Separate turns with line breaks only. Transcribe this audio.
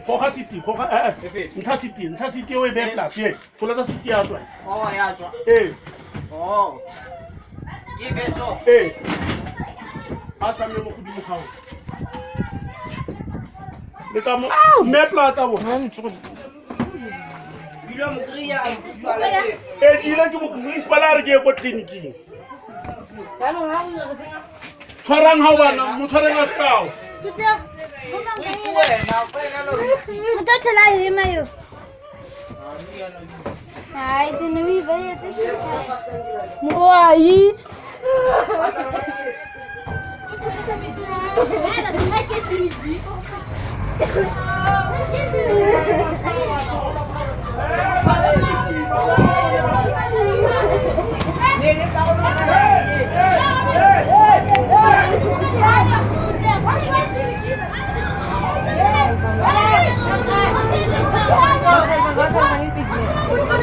Hoga city, hoga ntsha city o e be flat ye. Fola tsa city ya tswa.
Oh ya tswa. Oh. Ke beso.
A sa me mo godimo ga o. Le ka mo me plata bo.
Bilo mo kriya a kusbala.
Dile ke mo ispalar ke go clinicing. Tshwarang ha bana mo tshwareng a sekao.
Mutoto la hima yo. Ai, zinui vai até. Moai.
Nene,